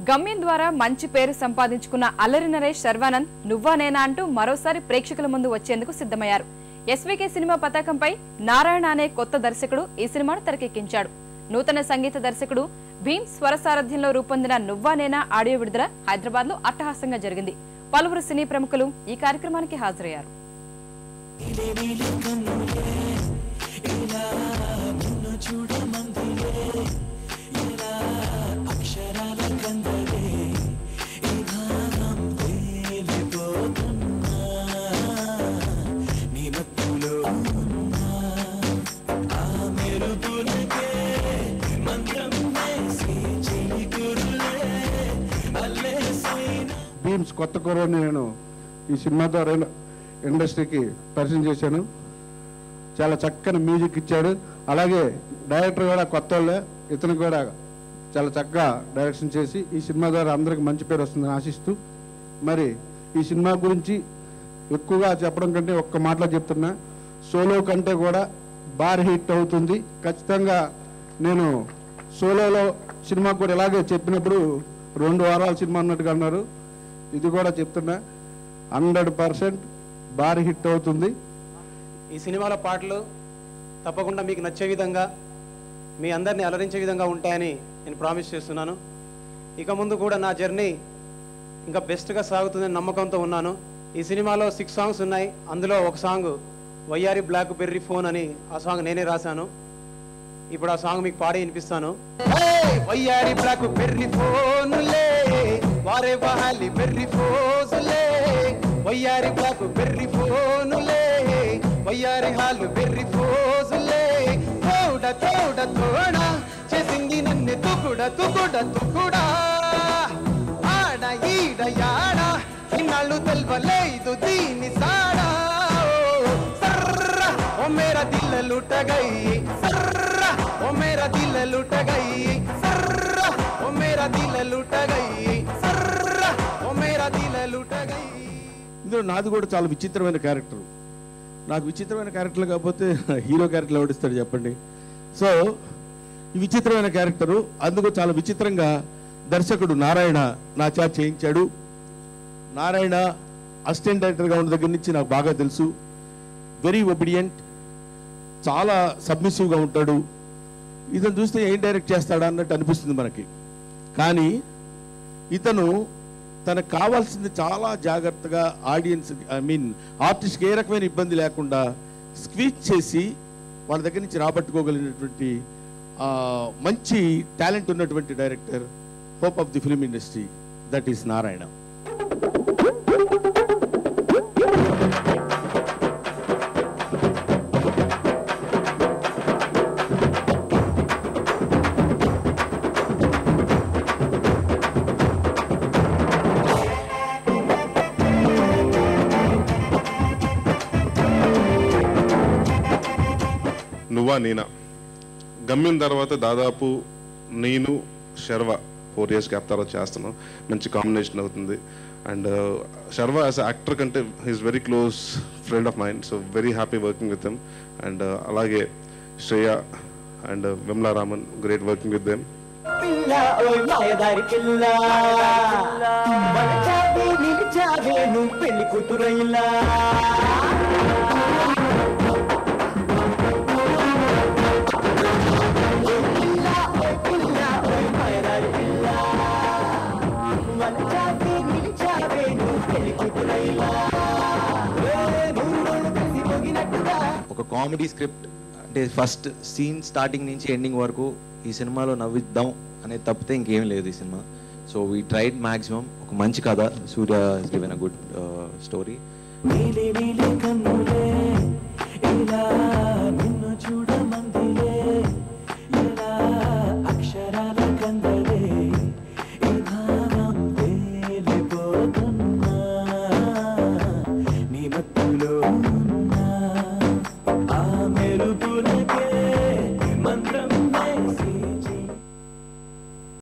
గమ్యం ద్వారా మంచి పేరు సంపాదించుకున్న అల్లరి నరేష్ శర్వానంద్ నువ్వా నేనా అంటూ మరోసారి ప్రేక్షకుల ముందు వచ్చేందుకు సిద్ధమయ్యారు. ఎస్వీకే సినిమా పతాకంపై నారాయణ అనే కొత్త దర్శకుడు ఈ సినిమాను తెరకెక్కించాడు. నూతన సంగీత దర్శకుడు భీమ్ స్వర సారథ్యంలో రూపొందిన నువ్వా నేనా ఆడియో విడుదల హైదరాబాద్ లో అట్టహాసంగా జరిగింది. పలువురు సినీ ప్రముఖులు ఈ కార్యక్రమానికి హాజరయ్యారు. భీమ్స్ కొత్త కుర్రాడిని నేను ఈ సినిమా ద్వారా ఇండస్ట్రీకి పరిచయం చేశాను. చాలా చక్కని మ్యూజిక్ ఇచ్చాడు. అలాగే డైరెక్టర్ కూడా కొత్త వాళ్ళే, ఇతను కూడా చాలా చక్కగా డైరెక్షన్ చేసి ఈ సినిమా ద్వారా అందరికి మంచి పేరు వస్తుందని ఆశిస్తూ, మరి ఈ సినిమా గురించి ఎక్కువగా చెప్పడం కంటే ఒక్క మాటలో చెప్తున్నా, సోలో కంటే కూడా భారీ హిట్ అవుతుంది ఖచ్చితంగా. నేను సోలోలో సినిమా కూడా ఇలాగే చెప్పినప్పుడు 2 వారాల సినిమా అన్నట్టుగా అన్నారు. ఇది కూడా చెప్తున్నా 100% భారీ హిట్ అవుతుంది. ఈ సినిమాలో పాటలు తప్పకుండా మీకు నచ్చే విధంగా, మీ అందరినీ అలరించే విధంగా ఉంటాయని నేను ప్రామిస్ చేస్తున్నాను. ఇక ముందు కూడా నా జర్నీ ఇంకా బెస్ట్గా సాగుతుందని నమ్మకంతో ఉన్నాను. ఈ సినిమాలో 6 సాంగ్స్ ఉన్నాయి. అందులో ఒక సాంగ్ వయ్యారి బ్లాక్ బెర్రీ ఫోన్ అని, ఆ సాంగ్ నేనే రాశాను. ఇప్పుడు ఆ సాంగ్ మీకు పాడి వినిపిస్తాను. వయ్యారి బ్లాక్ బెర్రీ ఫోన్లే వారే వహాలి బెర్రీ ఫోజులే, వయ్యారి బ్లాక్ బెర్రీ ఫోనులే వయ్యారి హాలు బెర్రీ ఫోజులే, తోడ తోడ తోడ చేసింది నన్ను తుకుడ తుకుడ తుకుడా, ఆడ ఈడ యాడ ఇన్నాళ్ళు తెల్వలేదు దీని సాడా, సర్ర ఓ మేరా దిల్ లూట గయి, సర్ర ఓ మేరా దిల్ లూట గయి, సర్ర ఓ మేరా దిల్ లూట గయి, సర్ర ఓ మేరా దిల్ లూట గయి. ఇందులో నాది కూడా చాలా విచిత్రమైన క్యారెక్టర్. నాకు విచిత్రమైన క్యారెక్టర్ కాకపోతే హీరో క్యారెక్టర్ ఎవడిస్తాడు చెప్పండి. సో ఈ విచిత్రమైన క్యారెక్టరు, అందుకు చాలా విచిత్రంగా దర్శకుడు నారాయణ నా చేత చేయించాడు. నారాయణ అసిస్టెంట్ డైరెక్టర్గా ఉన్న దగ్గర నుంచి నాకు బాగా తెలుసు. వెరీ ఒబీడియంట్, చాలా సబ్మిసివ్గా ఉంటాడు. ఇతను చూస్తే ఏం డైరెక్ట్ చేస్తాడా అన్నట్టు అనిపిస్తుంది మనకి. కానీ ఇతను తనకు కావాల్సింది చాలా జాగ్రత్తగా ఆడియన్స్ ఆర్టిస్ట్కి ఏ రకమైన ఇబ్బంది లేకుండా స్క్వీజ్ చేసి వాళ్ళ దగ్గర నుంచి రాబట్టుకోగలిగినటువంటి మంచి టాలెంట్ ఉన్నటువంటి director, hope of the film industry, that is Narayana. నువ్వా నేనా గమ్యం తర్వాత దాదాపు నేను శర్వ 4 years గ్యాప్ తర్వాత చేస్తున్నాను. మంచి కాంబినేషన్ అవుతుంది. అండ్ శర్వ యాజ్ యాక్టర్ కంటే he's very close friend of mine, so very happy working with them. And అలాగే Shreya and Vimala Raman, great working with them. ఒక కామెడీ స్క్రిప్ట్ అంటే ఫస్ట్ సీన్ స్టార్టింగ్ నుంచి ఎండింగ్ వరకు ఈ సినిమాలో నవ్విద్దాం అనేది తప్పితే ఇంకేం లేదు ఈ సినిమా. So we tried maximum. ఒక మంచి కథ, Surya given a good story.